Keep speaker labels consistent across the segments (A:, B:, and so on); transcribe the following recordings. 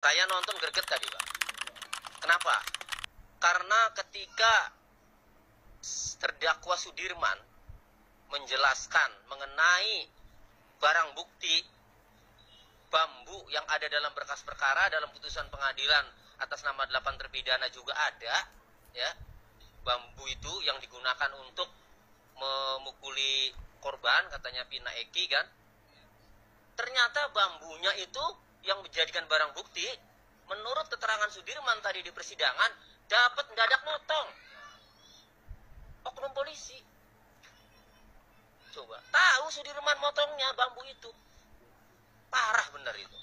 A: Saya nonton greget tadi, Pak. Kenapa? Karena ketika terdakwa Sudirman menjelaskan mengenai barang bukti bambu yang ada dalam berkas perkara dalam putusan pengadilan atas nama 8 terpidana juga ada, ya. Bambu itu yang digunakan untuk memukuli korban, katanya Pina Eki kan. Ternyata bambunya itu yang menjadikan barang bukti, menurut keterangan Sudirman tadi di persidangan, dapat mendadak motong oknum polisi. Coba, tahu Sudirman motongnya bambu itu. Parah bener itu.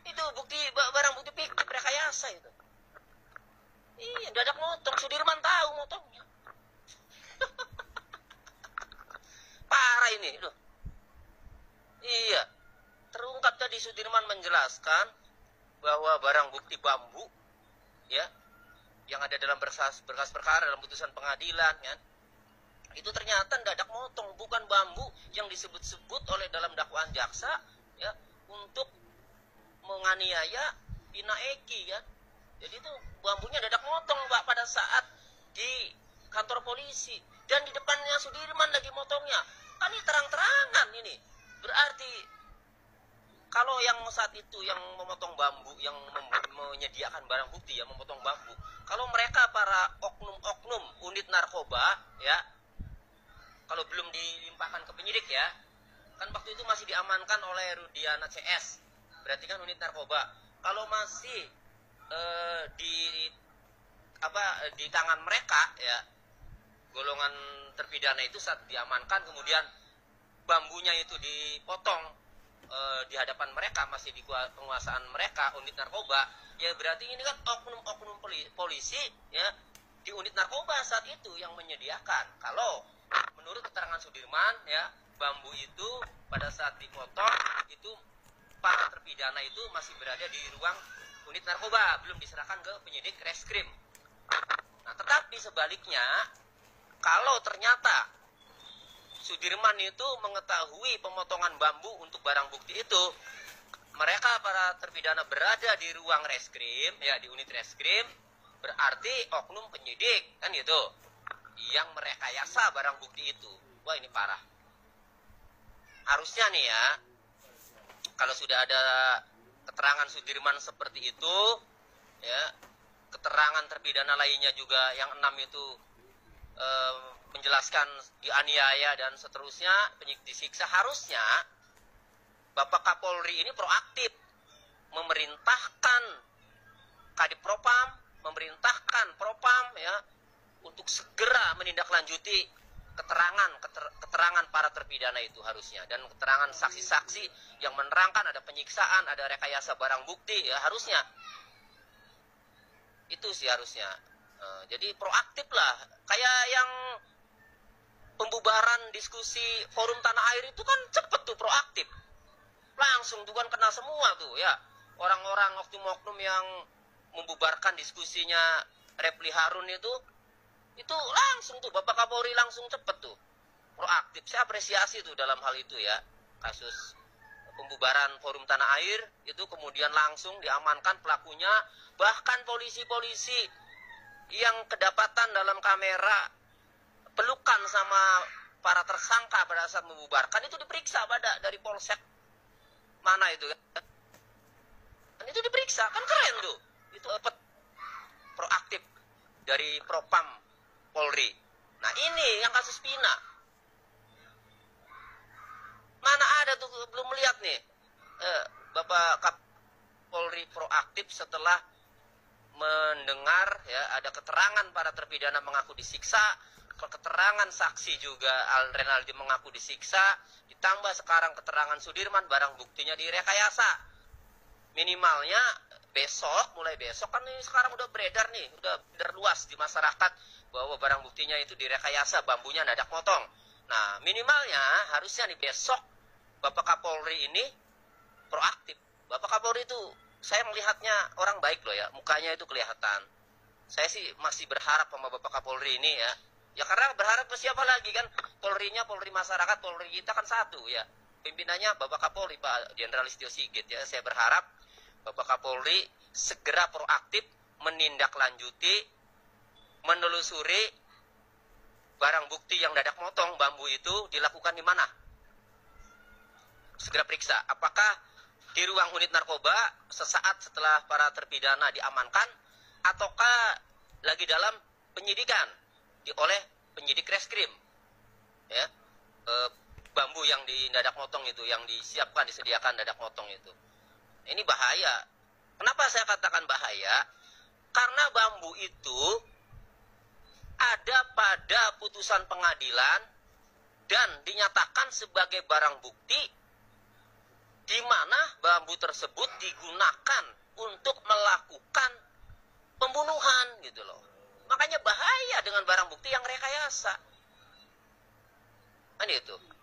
A: Itu bukti, barang bukti fiktif rekayasa itu. Iya, dadak motong. Sudirman tahu motongnya. Parah ini. Loh. Iya. Terungkap tadi Sudirman menjelaskan bahwa barang bukti bambu, ya, yang ada dalam berkas perkara dalam putusan pengadilan, kan, itu ternyata dadak motong, bukan bambu yang disebut-sebut oleh dalam dakwaan jaksa, ya, untuk menganiaya Pina Eki, kan. Jadi itu bambunya dadak motong, Pak, pada saat di kantor polisi, dan di depannya Sudirman lagi motongnya. Kan ini terang-terangan ini. Berarti kalau yang saat itu yang memotong bambu, yang menyediakan barang bukti, yang memotong bambu, kalau mereka para oknum-oknum unit narkoba, ya, kalau belum dilimpahkan ke penyidik, ya, kan waktu itu masih diamankan oleh Rudiana CS, berarti kan unit narkoba. Kalau masih di tangan mereka, ya, golongan terpidana itu saat diamankan, kemudian bambunya itu dipotong di hadapan mereka, masih di penguasaan mereka unit narkoba, ya berarti ini kan oknum-oknum polisi, ya, di unit narkoba saat itu yang menyediakan. Kalau menurut keterangan Sudirman, ya, bambu itu pada saat dipotong itu para terpidana itu masih berada di ruang unit narkoba, belum diserahkan ke penyidik reskrim. Nah, tetapi sebaliknya, kalau ternyata Sudirman itu mengetahui pemotongan bambu untuk barang bukti itu, mereka para terpidana berada di ruang reskrim, ya, di unit reskrim, berarti oknum penyidik, kan gitu, yang merekayasa barang bukti itu. Wah, ini parah. Harusnya nih, ya, kalau sudah ada keterangan Sudirman seperti itu, ya, keterangan terpidana lainnya juga yang 6 itu menjelaskan dianiaya dan seterusnya, penyidik disiksa, harusnya Bapak Kapolri ini proaktif memerintahkan Kadif Propam, memerintahkan Propam, ya, untuk segera menindaklanjuti keterangan para terpidana itu harusnya, dan keterangan saksi-saksi yang menerangkan ada penyiksaan, ada rekayasa barang bukti, ya, harusnya itu sih harusnya. Jadi proaktif lah, kayak yang pembubaran diskusi forum tanah air itu kan cepet tuh, proaktif, langsung tuh kan kena semua tuh, ya, orang-orang oknum-oknum yang membubarkan diskusinya Repli Harun itu langsung tuh Bapak Kapolri langsung cepet tuh, proaktif. Saya apresiasi tuh dalam hal itu, ya, kasus pembubaran forum tanah air itu kemudian langsung diamankan pelakunya, bahkan polisi-polisi yang kedapatan dalam kamera pelukan sama para tersangka pada saat membubarkan itu diperiksa dari Polsek mana itu, kan? Dan itu diperiksa, kan keren tuh. Itu proaktif dari Propam Polri. Nah, ini yang kasus Pina. Mana ada tuh, belum melihat nih Bapak Kapolri proaktif setelah mendengar, ya, ada keterangan para terpidana mengaku disiksa, keterangan saksi juga Al Renaldi mengaku disiksa, ditambah sekarang keterangan Sudirman, barang buktinya direkayasa. Minimalnya besok, mulai besok, kan ini sekarang udah beredar nih, udah beredar luas di masyarakat bahwa barang buktinya itu direkayasa, bambunya dadak motong. Nah, minimalnya harusnya nih besok Bapak Kapolri ini proaktif. Bapak Kapolri itu saya melihatnya orang baik loh, ya, mukanya itu kelihatan. Saya sih masih berharap sama Bapak Kapolri ini, ya, karena berharap ke siapa lagi, kan, Polrinya Polri masyarakat, Polri kita kan satu, ya, pimpinannya Bapak Kapolri, Pak Jenderal Listio Sigit ya. Saya berharap Bapak Kapolri segera proaktif menindaklanjuti, menelusuri barang bukti yang dadak motong bambu itu dilakukan di mana. Segera periksa apakah di ruang unit narkoba sesaat setelah para terpidana diamankan, ataukah lagi dalam penyidikan oleh penyidik reskrim ya. Bambu yang di dadak motong itu, yang disediakan dadak motong itu, ini bahaya. Kenapa saya katakan bahaya? Karena bambu itu ada pada putusan pengadilan dan dinyatakan sebagai barang bukti, di mana bambu tersebut digunakan untuk melakukan pembunuhan gitu loh. Makanya bahaya dengan barang bukti yang rekayasa. Kan itu.